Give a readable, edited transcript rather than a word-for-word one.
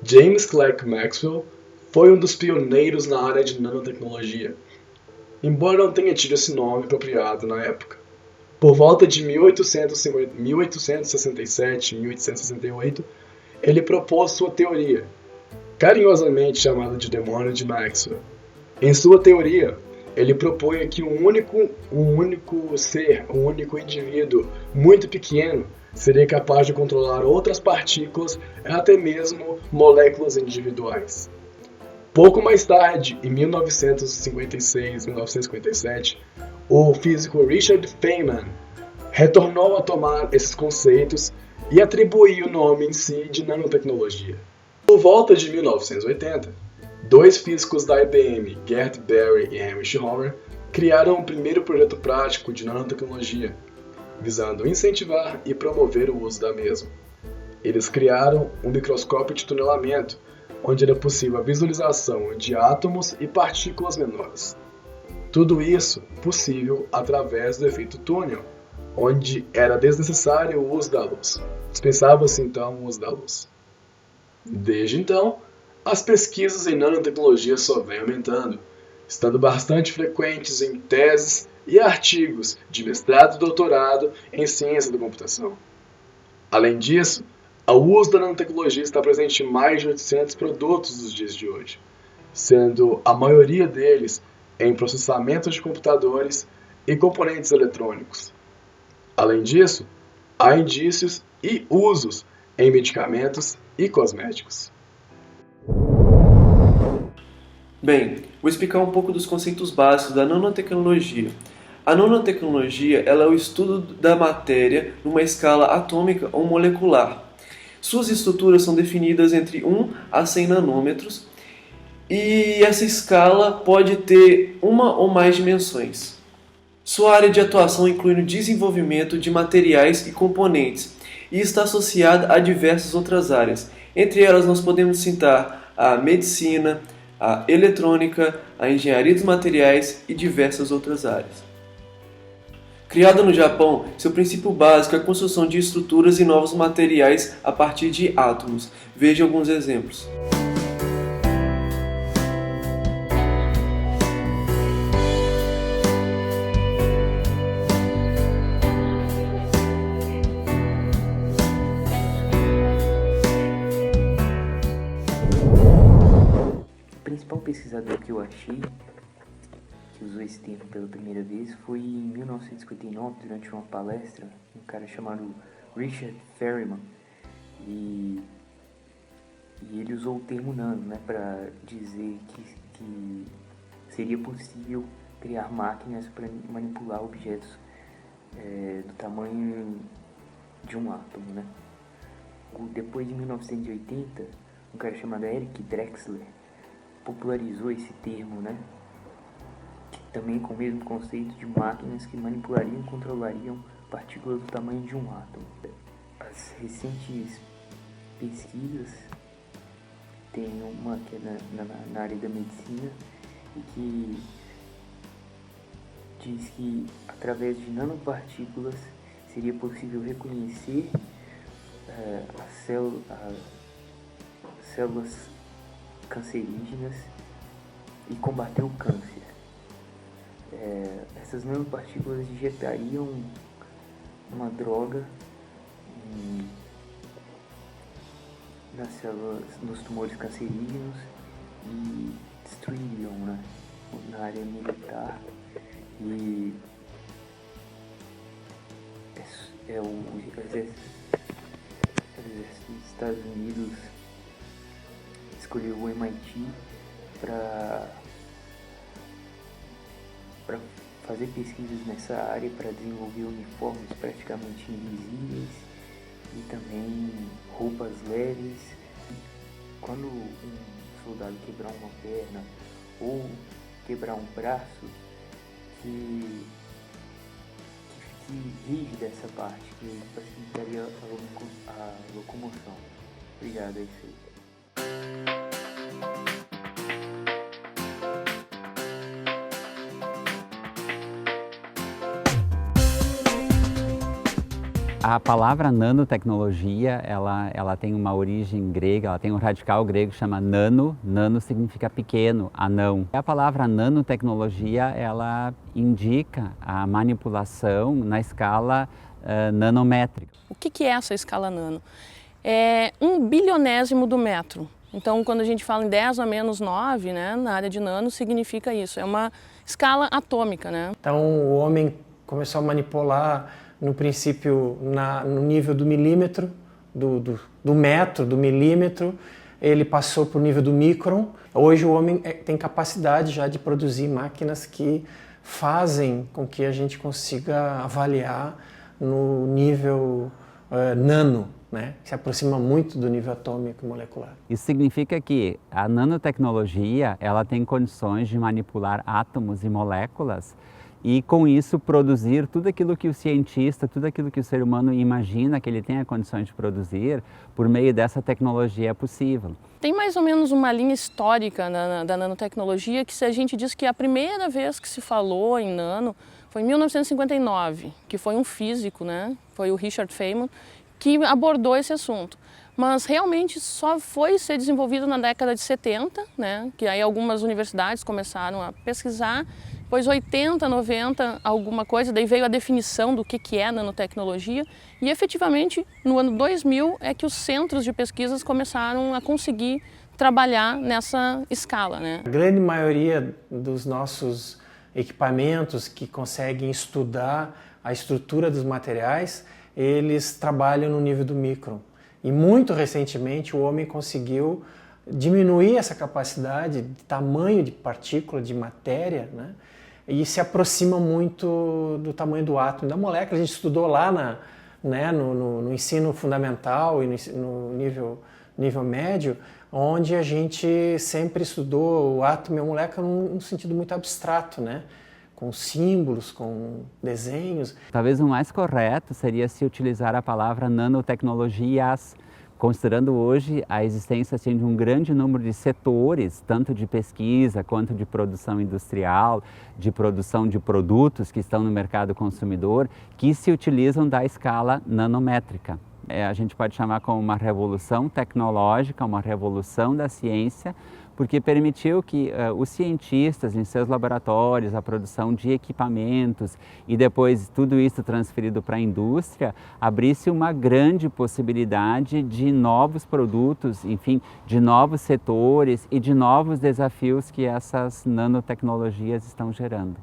James Clerk Maxwell foi um dos pioneiros na área de nanotecnologia, embora não tenha tido esse nome apropriado na época. Por volta de 1867 e 1868, ele propôs sua teoria, carinhosamente chamada de demônio de Maxwell. Em sua teoria, ele propunha que um único indivíduo muito pequeno seria capaz de controlar outras partículas e até mesmo moléculas individuais. Pouco mais tarde, em 1956-1957, o físico Richard Feynman retornou a tomar esses conceitos e atribuiu o nome em si de nanotecnologia. Por volta de 1980, dois físicos da IBM, Gert Berry e Heinrich Homer, criaram o primeiro projeto prático de nanotecnologia, visando incentivar e promover o uso da mesma. Eles criaram um microscópio de tunelamento, onde era possível a visualização de átomos e partículas menores. Tudo isso possível através do efeito túnel, onde era desnecessário o uso da luz. Dispensava-se então o uso da luz. Desde então, as pesquisas em nanotecnologia só vêm aumentando, estando bastante frequentes em teses e artigos de mestrado e doutorado em ciência da computação. Além disso, o uso da nanotecnologia está presente em mais de 800 produtos dos dias de hoje, sendo a maioria deles em processamento de computadores e componentes eletrônicos. Além disso, há indícios e usos em medicamentos e cosméticos. Bem, vou explicar um pouco dos conceitos básicos da nanotecnologia. A nanotecnologia ela é o estudo da matéria numa escala atômica ou molecular. Suas estruturas são definidas entre 1 a 100 nanômetros e essa escala pode ter uma ou mais dimensões. Sua área de atuação inclui o desenvolvimento de materiais e componentes e está associada a diversas outras áreas. Entre elas nós podemos citar a medicina, a eletrônica, a engenharia dos materiais e diversas outras áreas. Criada no Japão, seu princípio básico é a construção de estruturas e novos materiais a partir de átomos. Veja alguns exemplos. O principal pesquisador que eu achei que usou esse termo pela primeira vez foi em 1959, durante uma palestra, um cara chamado Richard Feynman, e ele usou o termo nano, né, para dizer que seria possível criar máquinas para manipular objetos do tamanho de um átomo, né. Depois de 1980, um cara chamado Eric Drexler popularizou esse termo, né, também com o mesmo conceito de máquinas que manipulariam e controlariam partículas do tamanho de um átomo. As recentes pesquisas, tem uma que é na área da medicina e que diz que através de nanopartículas seria possível reconhecer as células cancerígenas e combater o câncer. Essas nanopartículas injetariam uma droga nas células, nos tumores cancerígenos e destruiriam, né, na área militar. E o exército dos Estados Unidos escolheu o MIT para fazer pesquisas nessa área, para desenvolver uniformes praticamente invisíveis e também roupas leves. Quando um soldado quebrar uma perna ou quebrar um braço, que fique rígida essa parte, que facilitaria a locomoção. Obrigado, é isso aí. A palavra nanotecnologia, ela tem uma origem grega, ela tem um radical grego que chama nano, nano significa pequeno, anão. A palavra nanotecnologia, ela indica a manipulação na escala nanométrica. O que é essa escala nano? É 1/1000º do metro. Então, quando a gente fala em 10 a menos 9, né, na área de nano, significa isso, é uma escala atômica, né? Então, o homem começou a manipular, no princípio, no nível do milímetro, do metro, do milímetro, ele passou para o nível do micron. Hoje o homem tem capacidade já de produzir máquinas que fazem com que a gente consiga avaliar no nível nano, né? Que se aproxima muito do nível atômico e molecular. Isso significa que a nanotecnologia, ela tem condições de manipular átomos e moléculas e com isso produzir tudo aquilo que o cientista, tudo aquilo que o ser humano imagina que ele tenha condições de produzir, por meio dessa tecnologia é possível. Tem mais ou menos uma linha histórica da nanotecnologia que se a gente diz que a primeira vez que se falou em nano foi em 1959, que foi um físico, né? Foi o Richard Feynman, que abordou esse assunto. Mas realmente só foi ser desenvolvido na década de 70, né? Que aí algumas universidades começaram a pesquisar, depois 80, 90, alguma coisa, daí veio a definição do que é nanotecnologia e efetivamente no ano 2000 é que os centros de pesquisas começaram a conseguir trabalhar nessa escala, né? A grande maioria dos nossos equipamentos que conseguem estudar a estrutura dos materiais, eles trabalham no nível do micron. E muito recentemente o homem conseguiu diminuir essa capacidade de tamanho de partícula, de matéria, né? E se aproxima muito do tamanho do átomo, da molécula. A gente estudou lá no ensino fundamental e no nível médio, onde a gente sempre estudou o átomo e a molécula num sentido muito abstrato, né? Com símbolos, com desenhos. Talvez o mais correto seria se utilizar a palavra nanotecnologias, considerando hoje a existência assim, de um grande número de setores, tanto de pesquisa quanto de produção industrial, de produção de produtos que estão no mercado consumidor, que se utilizam da escala nanométrica. A gente pode chamar como uma revolução tecnológica, uma revolução da ciência, porque permitiu que os cientistas em seus laboratórios, a produção de equipamentos e depois tudo isso transferido para a indústria, abrisse uma grande possibilidade de novos produtos, enfim, de novos setores e de novos desafios que essas nanotecnologias estão gerando.